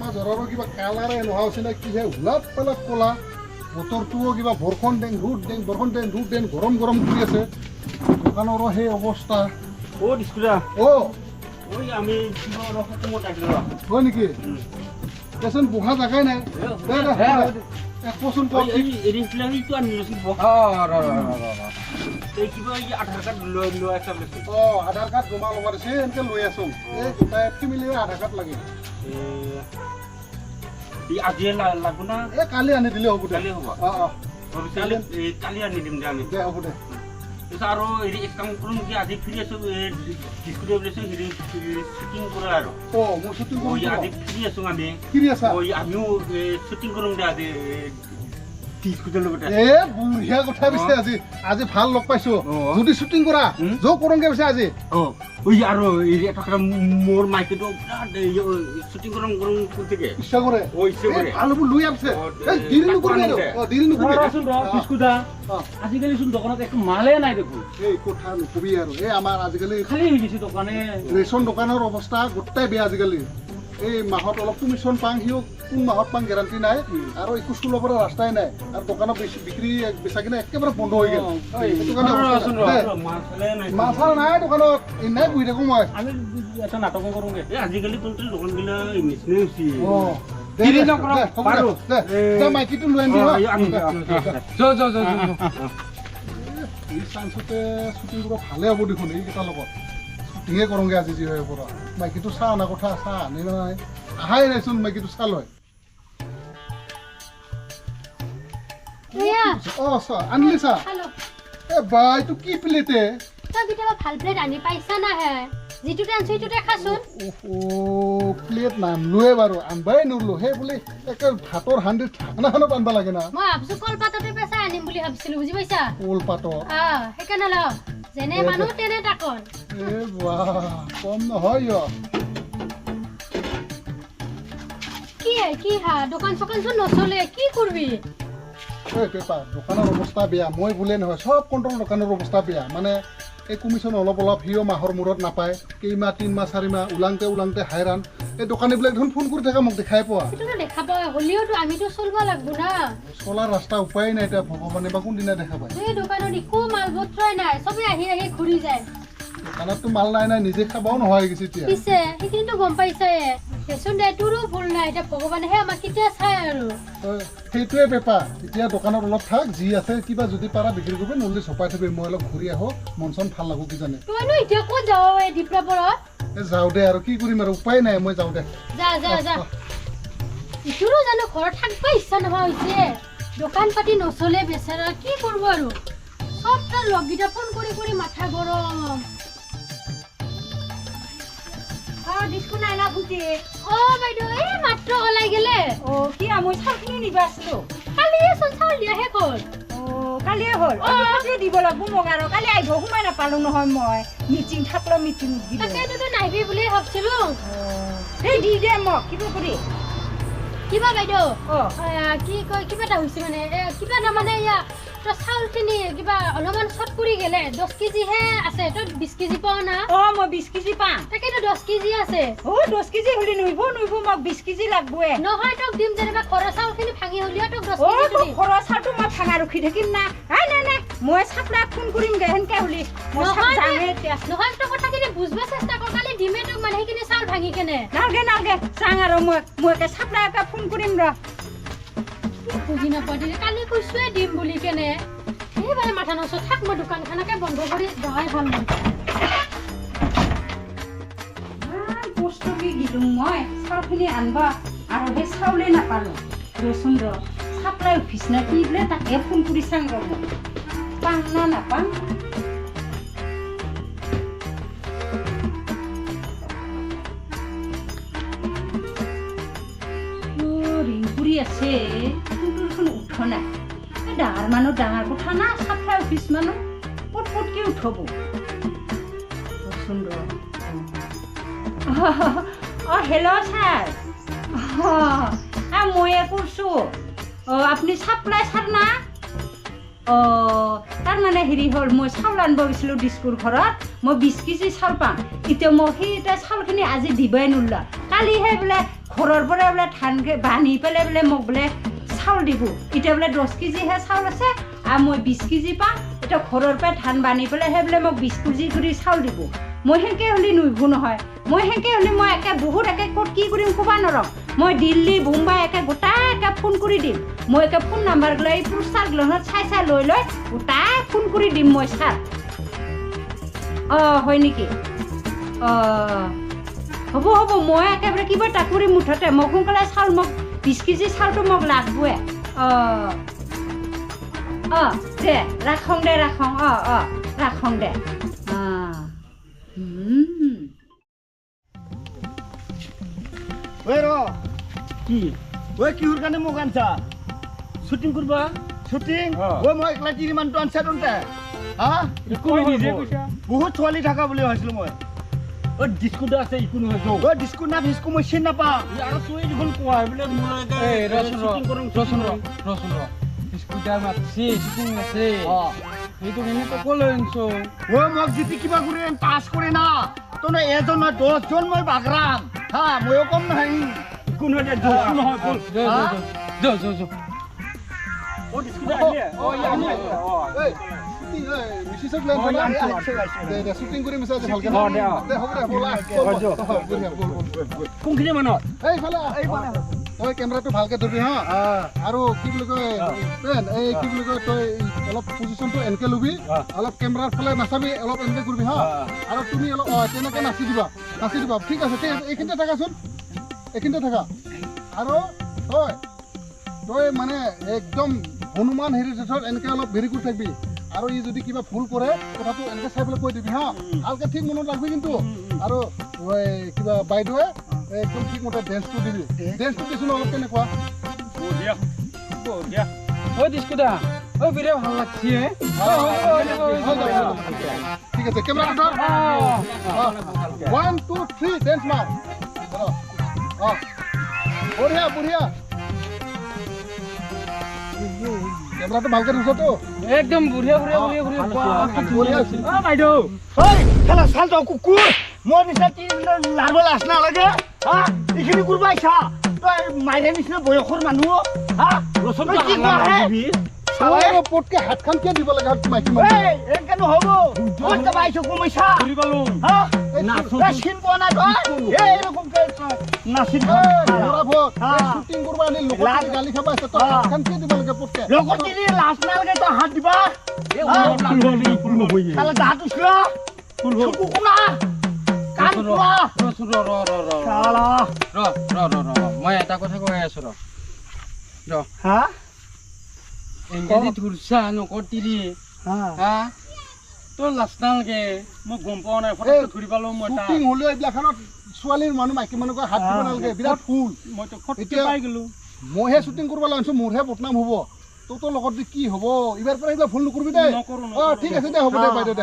পকা জ্বৰৰ কিবা কালাৰে নোহোৱা হৈছে নে কিহে উলাপ পালাপ কলা বতৰটোও কিবা বৰষুণ দেন ৰ'দ দেন বৰষুণ দেন ৰ'দ দেন গৰম গৰম কৰি আছে দোকানৰো সেই অৱস্থা দিছকুৰা আমি হয় নেকি দেচোন বহা জাগাই নাই কচোন আধাৰ কাৰ্ড জমা ল'ব দিছে এনেকে লৈ আছো এই গোটাই ফেমিলিৰ আধাৰ কাৰ্ড লাগে আজি লাগব না এই কালি আনি দিলে হ'ব দে কালি আনি দিম দে আমি দে হ'ব দে আৰু হেৰি এক কাম কৰোঁ কি আজি ফ্ৰী আছো ডিস্কুটি ওলাইছো হেৰি শ্বুটিং কৰা আৰু মোৰ শ্বুটিং কৰোঁ আজি ফ্ৰী আছো আমি ফ্ৰী আছা আমিও শ্বুটিং কৰোঁ দে আজি ডিস্কুটিৰ লগতে বঢ়িয়া কথা পিছে আজি ভাল লগ পাইছো যদি শ্বুটিং কৰা যো কৰোঁগে পিছে আজি আৰু এটা কথা মোৰ মাইকেটো শ্বুটিং কৰোঁ কৈছেগে ইচ্ছা কৰে ভাল হ'ব লৈ আহিছে দেৰি নকৰিবি আজিকালি চোন দোকানত একো মালে নাই দেখোন এই কথা নকবি আৰু এই আমাৰ আজিকালি খালি হৈ গৈছে দোকানে ৰেচন দোকানৰ অৱস্থা গোটেই বেয়া আজিকালি এই মাহত অলপ কমিশ্যন পাং সিও কোন মাহত পাং গেৰাণ্টি নাই আৰু একো স্কুলৰ পৰা ৰাস্তাই নাই আৰু দোকানত বিক্ৰী বেচা কিনা একেবাৰে বন্ধ হৈ গ'ল মাছ নাই দোকানত এনেই বহি থাকোঁ মই আমি এটা নাটক কৰোঁগে আজিকালি দোকানবিলাক নিচিনাই হৈছে মাইকীটো লৈ আনি এই চান্সতে শ্বুটিং কৰিব ভালে হ'ব দেখোন এইকেইটাৰ লগত শ্বুটিঙে কৰোঁগে আজি যি হয় পৰা মাইকীটো চাহ অনা কথা চাহ আনি নাই আহাই নাইচোন মাইকীটো চাহ লয় আনিলি চাহ এ বা এইটো কি প্লেটে ভাল প্লেট আনি পাইছা না হে যিটো টেনছ সেইটোতে খাচোন প্লেট নামলোৱে বাৰু আনবাই নলো সেই বুলি একে ভাতৰ হাণ্ডি ঠাণ্ডাখনত আনবা লাগে না মই ভাবছো কলপাততে পেচাই আনিম বুলি ভাবিছিলো বুজি পাইছা কলপাতত সেইকাৰণে ল যেনে মানুহ তেনে তাকন এ বাহ কম নহয় কি হা দোকান চোকান চোন নচলে কি কৰবি দোকানৰ অৱস্থা বেয়া মই বোলে নহয় চব কণ্ট্ৰল দোকানৰ অৱস্থা বেয়া মানে এই কমিশ্যন অলপ সিও মাহৰ মূৰত নাপায় কেইমাহ 3 মাহ 4 মাহ ওলাংতে হাইৰাণ এই দোকানীবিলাক দেখোন ফোন কৰি থাকে মোক দেখাই পোৱা দেখা পাই হলিওতো আমিতো চলবা লাগবো না চলাৰ ৰাস্তা উপায় নাই এতিয়া ভগৱানে বা কোনদিনা দেখা পায় এই দোকানত একো মাল বত্ৰই নাই চবে আহি ঘূৰি যায় দোকানততো মাল নাই নিজে খাবাও নহয় গৈছে এতিয়া পিছে সেইখিনিতো গম পাইছাই দেচোন দে তোৰো ভুল নাই এতিয়া ভগৱানেহে আমাক কেতিয়া চাই আৰু সেইটোৱে বেপাৰ এতিয়া দোকানত অলপ থাক যি আছে কিবা যদি পাৰা বিক্ৰী কৰিবি নহ'লে চপাই থবি মই অলপ ঘূৰি আহো মন চন ভাল লাগো কিজানি তইনো এতিয়া ক'ত যাৱ এই ডিপ্ৰাপৰত যাওঁ দে আৰু কি কৰিম আৰু উপায় নাই মই যাওঁ দে যা ইটোৰো জানো ঘৰত থাকবা ইচ্ছা নোহোৱা হৈছে দোকান পাতি নচলে বেচাৰা কি কৰিব আৰু সব তাৰ লগগিটা ফোন কৰি মাথা গৰম ডিস্কু নাই না বুজি বাইদেউ এই মাত্ৰ ওলাই গেলে কি মই চাউলখিনি নিব আছিলো কালিয়ে চাউল দিয়াহে হ'ল কালিয়ে হ'ল দিব লাগব মোক আৰু কালি আহিব সোমাই নাপালো নহয় মই মিটিং থাকলো মিটিং তাকেতো নাহিবি বুলি ভাবছিলো এই দি দে মোক কিবা কৰি কিবা বাইদেউ কি কয় কিবা এটা হৈছে মানে কিবা এটা মানে চাউলখিনি কিবা অলপমান চট কৰি গেলে 10 কেজিহে আছে তই 20 কেজি পাও না মই 20 কেজি পাম তাকেতো 10 কেজি আছে 10 কেজি হলি নইব মোক 20 কেজি লাগবয়ে নহয় তোক দিম যেনিবা ঘৰৰ চাউলখিনি ভাঙি হলিয়া তোক 10 কেজি দিম ঘৰৰ চাউলটো মই ভাঙা ৰখি থাকিম না নাই মই চাপলা ফোন কৰিম গে হেনকে হলি নহয় তো কথাখিনি বুঝবা চেষ্টা কৰ কালি দিমে তোক মানে সেইখিনি চাউল ভাঙি কেনে নালগে চাং আৰু মই একে চাপলা এটা ফোন কৰিম ৰ বুজি নাপাওঁ কালি কৈছোৱে দিম বুলি কেনে এইবাৰে মাথা নচো থাক মই দোকানখনকে বন্ধ কৰি যোৱাই ভাল বস্তু কি দিলো মই চাউলখিনি আনবা আৰু সেই চাউলে নাপালো ৰচোন ৰ চাপ্লাই অফিচ না কি বোলে তাকে ফোন কৰি চাং ৰ পাং না নাপাং ৰিংপুৰি আছে উঠ নাই ডাঙৰ মানুহ ডাঙৰ কথা না চাপ্লাই অফিচ মানুহ পটকে উঠব সুন্দৰ হেল্ল' ছাৰ ময়ে কৈছোঁ আপুনি চাপ্লাই ছাৰ না তাৰমানে হেৰি হ'ল মই চাউল আনিব গৈছিলোঁ ডিস্কুৰ ঘৰত মই 20 কেজি চাউল পাম এতিয়া মই সেই চাউলখিনি আজি দিবই নোলা কালিহে বোলে ঘৰৰ পৰা বোলে ধান বান্ধি পেলাই বোলে মোক বোলে চাউল দিব এতিয়া বোলে 10 কেজিহে চাউল আছে আৰু মই 20 কেজি পাম এতিয়া ঘৰৰ পৰা ধান বান্ধি পেলাইহে বোলে মোক 20 কেজি কৰি চাউল দিব মই সেনেকৈ হ'লে নুইভো নহয় মই সেনেকৈ হ'লে মই একে বহুত একে ক'ত কি কৰিম ক'ব নোৱাৰোঁ মই দিল্লী বোম্বাই একে গোটাই একে ফোন কৰি দিম মই একে ফোন নাম্বাৰগিলা এই পোষ্টাৰগিলাখনত চাই লৈ গোটাই ফোন কৰি দিম মই ছাৰ হয় নেকি হ'ব মই একেবাৰে কিবা এটা কৰিম মুঠতে মোক সোনকালে চাউল মোক 20 কেজি চাউলটো মোক লাগবই দে ৰাখোঁ দে ৰাখোঁ দে ঐ ৰ কি ঐ কিহৰ কাৰণে মোক আনছা শ্বুটিং কৰবা শ্বুটিং অ। ঐ মই একলা তিনিমানটো আনছা তন্তে হা বহুত ছোৱালী থকা বুলি ভাবিছিলো মই ডিস্কুটা আছে ইকো নহয় যৌ ঐ ডিস্কো না ফিস্কো মই চিনি নাপাওঁ আৰু তুই দেখোন কোৱা বোলে মোৰ শ্বুটিং কৰিম ডিস্কুটা মাতছি শ্বুটিং আছে সেইটো মানে তো ক'লৈ আনছো ঐ মোক যদি কিবা কৰি পাছ কৰি না তনে এজন নহয় 10 জন মই বাগৰাম হা ময়ো কম নহয় কোন হয় যৌ নহয় বল যৌ ও ডিস্কুটা আহিলে এই মিছিছক লৈ দে শ্বুটিং কৰি মিছা যে ভালকে দে হ'ব দে বলা কোনখিনি মানত এইফালে তই কেমেৰাটো ভালকে ধৰিবি হা আৰু কি বুলি কয় এই কি বুলি কয় তই অলপ পজিশ্যনটো এনেকে ল'বি অলপ কেমেৰাৰ ফালে নাচাবি অলপ এনেকে কৰিবি হা আৰু তুমি অলপ তেনেকে নাচি দিবা ঠিক আছে এইখিনিতে থাকাচোন এইখিনিতে থাকা আৰু তই মানে একদম হনুমান হেৰিটেজত এনেকে অলপ হেৰি কৰি থাকিবি আৰু ই যদি কিবা ভুল কৰে কথাটো এনেকে চাই পেলাই কৈ দিবি হা ভালকে ঠিক মনত ৰাখবি কিন্তু আৰু কিবা বাইদেৱে একদম ঠিক মতে ডেন্সটো দিবি ডেন্সটো দিছোঁ অলপ কেনেকুৱা ও ডিস্কুটা ও বিৰে ভাল লাগছি ঠিক আছে কেমেৰা ধৰ 1 2 3 ডেন্স মাৰ বঢ়িয়া কেমেৰাটো ভালকে ধৰিছতো একদম বঢ়িয়া বাইদেউ ঐ খেলা চাল তই কুকুৰ মই নিচিনা লাৰব লাজ নালাগে হা এইখিনি কৰিব আহিছা তই মাইৰে নিচিনা বয়সৰ মানুহ হা তই কি কোৱা হে চালাই পটকে হাতখন কিয় দিব লাগে মাইকী এই এনেকে নহ'ব ক'ত যাবা আহিছ কমাইছা হা চিন পোৱা নাই তই এইৰকমকে নাচিত শ্বুটিং কৰিব আনি লগত গালি খাব আছে তই হাতখন কিয় দিব লাগে পটকে লগত কিনি লাজ নালাগে তই হাত দিবা খালা দাঁত উঠিলা কুকুৰা কাণ খোলা মই এটা কথা কৈ আছো হা এংগেজি ধুৰছা নকটিৰি হা তোৰ লাজ নালাগে মই গম পোৱা নাই ফটককে ধৰি পালো মই শ্বুটিং হ'লেও এইবিলাকখনত ছোৱালীৰ মানুহ মাইকী মানুহক হাত দিব নালাগে বিৰাট ফুল মইতো ফটকে এতিয়া পাই গলো মইহে শ্বুটিং কৰিব লাগিছো মোৰহে বদনাম হ'ব তোৰ লগত যে কি হ'ব এইবাৰ পৰা এইবিলাক ভুল নকৰিবি দেই ঠিক আছে দে হ'ব দে বাইদেউ দে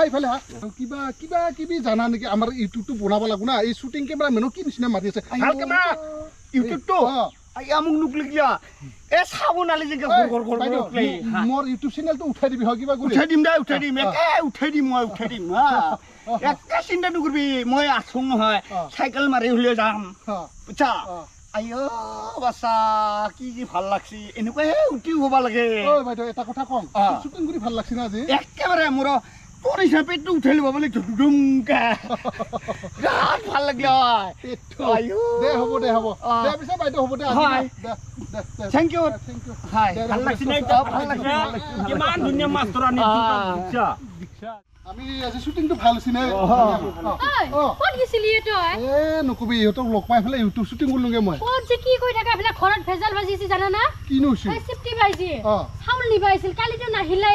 ইফালে হা কিবা জানা নেকি আমাৰ ইউটিউবটো বনাব লাগিব না এই শ্বুটিং কেমেৰা মেনু কি নিচিনা মাতি আছে ভাল কেমেৰা ইউটিউবটো মোক নুকলিয়া এ চাব নালাগে মোৰ ইউটিউব চেনেলটো উঠাই দিবি হয় কিবা কৰি উঠাই দিম মই উঠাই দিম হা একে চিন্তা নকৰিবি মই আছো নহয় চাইকেল মাৰি হ'লেও যাম বুজছা আইঅ বাছা কি ভাল লাগছি এনেকুৱাহে উঠি হ'ব লাগে বাইদেউ এটা কথা কম শ্বুটিং কৰি ভাল লাগছি না আজি একেবাৰে মোৰ তোৰ হিচাপেটো উঠাই ল'ব বুলি ধুমকে বিৰাট ভাল লাগিলে দে হ'ব দে পিছে বাইদেউ হ'ব দে থেংক ইউ ভাল লাগছি নাই ভাল লাগছি কিমান ধুনীয়া মাষ্টৰ আনি আমি আজি শ্বুটিংটো ভাল হৈছে নে ক'ত গেছিলি তই নকবি ইহঁতক লগ পাই পেলাই ইউটিউব শ্বুটিং কৰিলোগে মই ক'ত যে কি কৰি থাকা এইফালে ঘৰত ভেজাল বাজিছে জানা না কিনো হৈছে চিফটি পাইছে চাউল নিবা আহিছিল কালিতো নাহিলে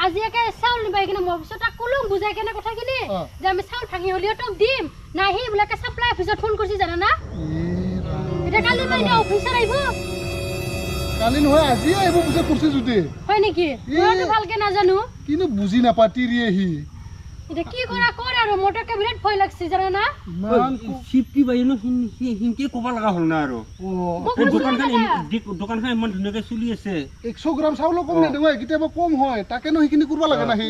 আজি একে চাউল নিবা কিনে মই পিছত তাক কলো বুজাই কেনে কথাখিনি যে আমি চাউল ভাঙি হ'লেও তোক দিম নাহি এইবিলাকে চাপ্লাই অফিচত ফোন কৰিছে জানা না এতিয়া কালি মানে অফিচত আহিব কালি নহয় আজিয়ে আহিব বুজে কৰিছে যদি হয় নেকি মইতো ভালকে নাজানো কিনো বুজি নাপাতিৰিয়ে সি এটা কি কৰা কৰ আৰু মোৰকে বিৰাট ভয় লাগছে জানা না চিফটি বাইনো হিনকে ক'ব লগা হ'ল না আৰু দোকানখন ইমান ধুনীয়াকে চলি আছে 100 গ্ৰাম চাউল কম নেদেও কেতিয়াবা কম হয় তাকেনো সেইখিনি কৰিব লাগে না সি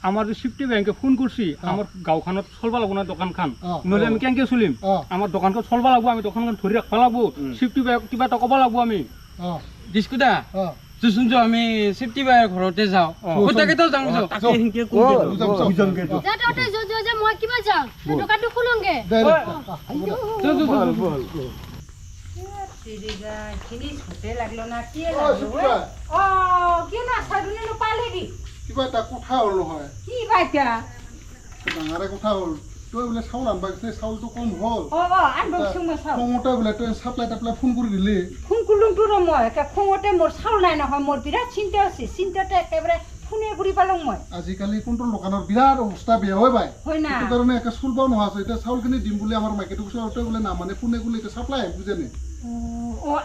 আমাৰ যে চিফটি বেংকে ফোন কৰিছি আমাৰ গাঁওখনত চলবা লাগব না দোকানখন অ, নহলে আমি কেনেকে চলিম অ, আমাৰ দোকানখন চলবা লাগব আমি দোকানখন ধৰি ৰাখবা লাগব চিফটি বেংক কিবা এটা ক'ব লাগব আমি অ, ডিস্কুদা অ। চোন আমি চিফটি বাইৰ ঘৰতে যাওঁ গোটেইকেইটাও যাওঁ যাওঁ তাকে সেনকে কৈ দিলো। যা তহঁতে যা মই কিবা যাওঁ দোকানটো খোলোংগে দে, দে। এইখিনি ছোটে লাগলো না কি অ, লাগলো চিফটা, কি না চাদুনে নোপালে দি কিবা এটা কথা হ'ল নহয় কি বাইতা ডাঙৰে কথা হ'ল তই বোলে চাউল আনবা গৈছিলি চাউলটো কম হ'ল আনবকচোন মই চাওঁ খঙতে বোলে তই চাপ্লাই টাপ্লাই ফোন কৰি দিলি ফোন কৰিলোংতো ৰ মই একে খঙতে মোৰ চাউল নাই নহয় মোৰ বিৰাট চিন্তা আছে চিন্তাতে একেবাৰে ফোনে কৰি পালোঁ মই আজিকালি কোনটো দোকানৰ বিৰাট অৱস্থা বেয়া হয় বাই হয় না সেইটো কাৰণে একে চুলবাও নোহোৱা হৈছে এতিয়া চাউলখিনি দিম বুলি আমাৰ মাইকেটো কৈছে তই বোলে নামানে ফোনে গ'লে এতিয়া চাপ্লাই আহিম বুজেনে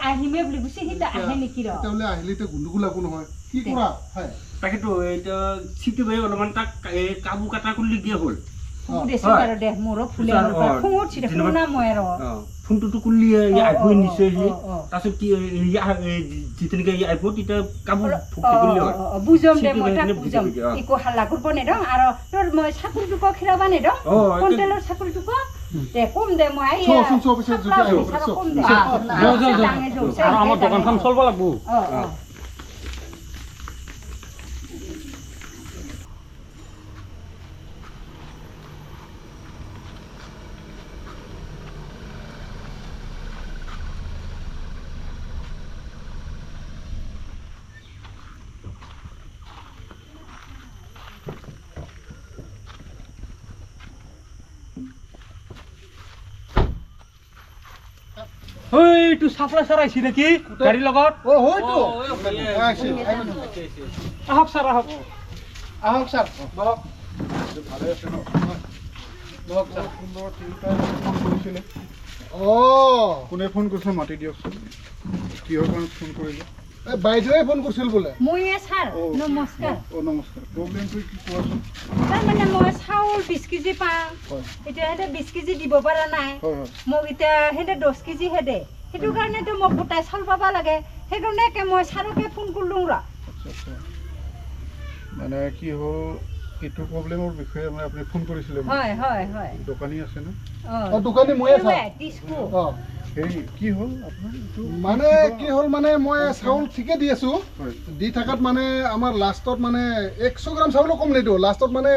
আহিমে বুলি কৈছে সিতা আহে নেকি ৰ এতিয়া বোলে আহিলে এতিয়া গুণ্ডগোল লাগব নহয় কি কৰা হয় তাকেতো এতিয়া চিটি বাই অলপমান তাক কাবু কাটা কৰি দিয়া হ'ল দেচোন বাৰু দে মোৰো ফুলে খঙত চিধা ফোন না মই ৰ ফোনটোতো কৰিলি আহিব নিশ্চয় সি অ। তাৰপিছত যেনেকৈ আহিব তেতিয়া কাবু ফুক্তি কৰিলে হয় বুজম দে মই তাক চিটি বুজম বাইকে, অ। একো হাল্লা কৰিব নেদং আৰু তোৰ মই চাকৰিটোকো খিৰাবা নেদং অ, কণ্টেলৰ চাকৰিটোকো দে কম দে মই চোৱাচোন, চোৱা পিছত যদি আহিব পাৰে, চোৱা। কম দে আৰু আমাৰ দোকানখন চলবা লাগব ঐ তো সাপ্লাই স্যাৰ আইছি নাকি গাড়ীৰ লগত অ হয়তো আহিছে আহক স্যাৰ আহক আহক ছাৰ বহক অ কোনে ফোন কৰিছে মাতি দিয়কচোন কিহৰ কাৰণে ফোন কৰিলে এই বাইদেৱে ফোন কৰিছিল বোলে ময়ে ছাৰ নমস্কাৰ নমস্কাৰ প্ৰব্লেমটো কি কোৱাচোন তাৰমানে মই চাউল 20 কেজি পাওঁ হয় এতিয়া সিহঁতে 20 কেজি দিব পৰা নাই হয় হয় মোক এতিয়া সিহঁতে 10 কেজিহে দে সেইটো কাৰণেতো মোক গোটাই চাউল পাব লাগে সেইকাৰণে মই ছাৰকে ফোন কৰিলোঁ ৰ আচ্ছা আচ্ছা মানে কি হ'ল এইটো প্ৰব্লেমৰ বিষয়ে মানে আপুনি ফোন কৰিছিলে মোক? হয় হয় হয় দোকানী আছে না অ দোকানী ময়ে ছাৰ টিস্কু অ হেৰি কি হ'ল আপোনাৰ এইটো মানে কি হ'ল মানে মই চাউল ঠিকে দি আছো হয় দি থাকাত মানে আমাৰ লাষ্টত মানে 100 গ্ৰাম চাউলো কম নিদিওঁ লাষ্টত মানে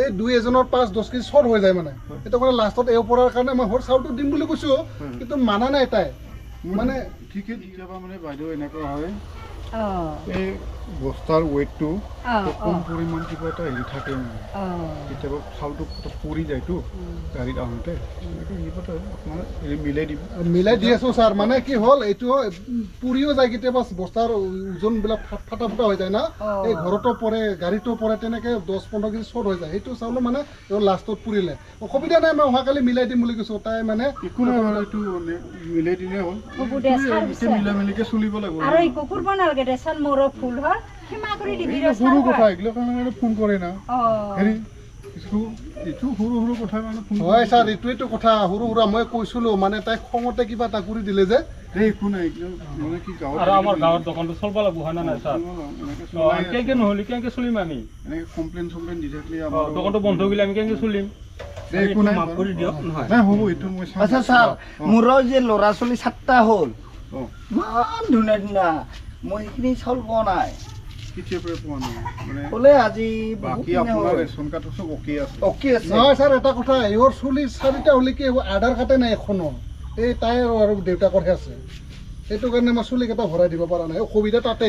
এই 2-এজনৰ 5-10 কেজি চৰ্ট হৈ যায় মানে সেইটো কাৰণে লাষ্টত এও পৰাৰ কাৰণে মই সৰ চাউলটো দিম বুলি কৈছোঁ কিন্তু মানা নাই তাই মানে ঠিকে কেতিয়াবা মানে বাইদেউ এনেকুৱা হয় অঁ এই বস্তাৰ ৱেইটটো অঁ কম পৰিমাণ কিবা এটা হেৰি থাকে মানে অঁ কেতিয়াবা চাউলটো পৰি যায়তো গাড়ীত আহোঁতে এনেকৈ হেৰিতে আপোনাৰ হেৰি মিলাই দিব মিলাই দি আছো ছাৰ মানে কি হ'ল এইটো পুৰিও যায় কেতিয়াবা বস্তাৰ ওজনবিলাক ফাটা ফুটা হৈ যায় না এই ঘৰতো পৰে গাড়ীতো পৰে তেনেকৈ 10-15 কেজি চৰ্ট হৈ যায় সেইটো চাউলো মানে লাষ্টত পুৰিলে অসুবিধা নাই মই অহাকালি মিলাই দিম বুলি কৈছোঁ তাই মানে একো নাই বাৰু এইটো মিলাই দিলে হ'ল হ'ব দে, ছাৰ, এতিয়া মিলাই মিলিকে চলিব লাগিব আৰু এই কুকুৰ বনালগে দে ছাৰ মোৰো ফুল হ'ল ক্ষমা কৰি দিবি ৰ সৰু কথা ছাৰ এইগিলা কাৰণে ফোন কৰে না অঁ হেৰি কিছু এইটো সৰু সৰু কথাৰ কাৰণে ফোন হয় ছাৰ এইটোৱেতো কথা সৰু সুৰা মই কৈছিলোঁ মানে তাইক খঙতে কিবা এটা কৰি দিলে যে এই একো নাই এইগিলা মানে কি গাঁৱত আৰু আমাৰ গাঁৱৰ দোকানটো চলবা লাগব হয় না নাই স্যার এনেকৈ কেনেকে নহ'লে কেনেকে চলিম আমি এনেকৈ কমপ্লেইন চমপ্লেইন দি থাকিলে অ, আমাৰ দোকানটো বন্ধ হৈ গ'লে আমি কেনেকে চলিম একো নাই মাফ কৰি দিয়ক নহয় নাই হ'ব এইটো মই চাম আচ্ছা ছাৰ মোৰো যে ল'ৰা ছোৱালী 7টা হ'ল অঁ ইমান ধুনীয়া ধুনীয়া মই সেইখিনি চাউল পোৱা নাই কেতিয়াৰ পৰা পোৱা নাই মানে ক'লে আজি বাকী আপোনাৰ ৰেচন কাৰ্ডটো চব অ'কে আছে অ'কে আছে নহয় ছাৰ এটা কথা ইহঁৰ চুলি 4টা হ'লে কি আধাৰ কাৰ্ডে নাই এখনো এই তাই আৰু দেউতাকৰহে আছে সেইটো কাৰণে মই চুলিকেইটা ভৰাই দিব পৰা নাই অসুবিধা তাতে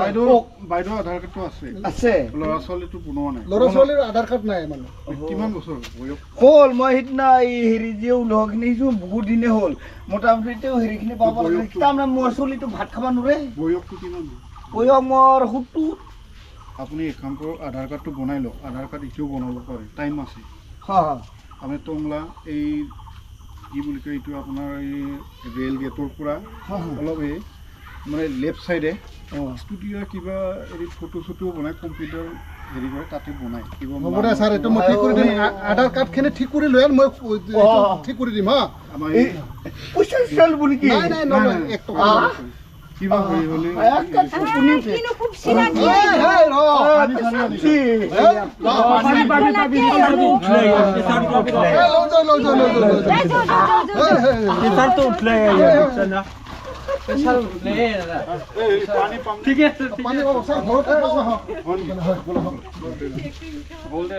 বাইদেউ বাইদেউ আধাৰ কাৰ্ডটো আছে আছে ল'ৰা ছোৱালীটো বনোৱা নাই ল'ৰা ছোৱালীৰ আধাৰ কাৰ্ড নাই মানে কিমান বছৰ বয়স হ'ল মই সিদিনা এই হেৰি যে ওলোৱাখিনি বহুত দিনে হ'ল মোটামুটি তেওঁ হেৰিখিনি পাব লাগে তাৰমানে মোৰ চলিটো ভাত খাব নোৱাৰে বয়সটো কিমান বয়স মোৰ 70 আপুনি এক কাম কৰক আধাৰ কাৰ্ডটো বনাই লওক আধাৰ কাৰ্ড এতিয়াও বনাব পাৰে টাইম আছে হয় আপুনি টংলা এই কি বুলি কয় এইটো আপোনাৰ এই ৰেল গেটৰ পৰা অলপ এই মানে লেফ্ট চাইডে ষ্টুডিঅ' কিবা হেৰি ফটো চটো বনাই কম্পিউটাৰ হেৰি কৰে তাতে বনাই কিবা হ'ব দে ছাৰ এইটো মই ঠিক কৰি দিম আধাৰ কাৰ্ডখিনি ঠিক কৰি লৈ আন মই ঠিক কৰি দিম হা আমাৰ এই পইচা চাউল বুলি কি নাই নাই নলয় 1 টকা কিবা হৈ হ'লে কিনো খুব চিনাকি এই, এই, ৰ। পানী চানী আনিছে। এই, ৰ, পানী, পানী, পানী, এই, লৈ যাওঁ, লৈ যাওঁ, লৈ যাওঁ, লৈ যাওঁ। এই, এই, এই, প্ৰেছাৰ উঠিলে দাদা এই পানী পাম ঠিকে আছে পানী পাব, ছাৰ, ঘৰতে পাব, আহক। হয় নেকি? হয়, ব'লক, আহক। হ'ল দে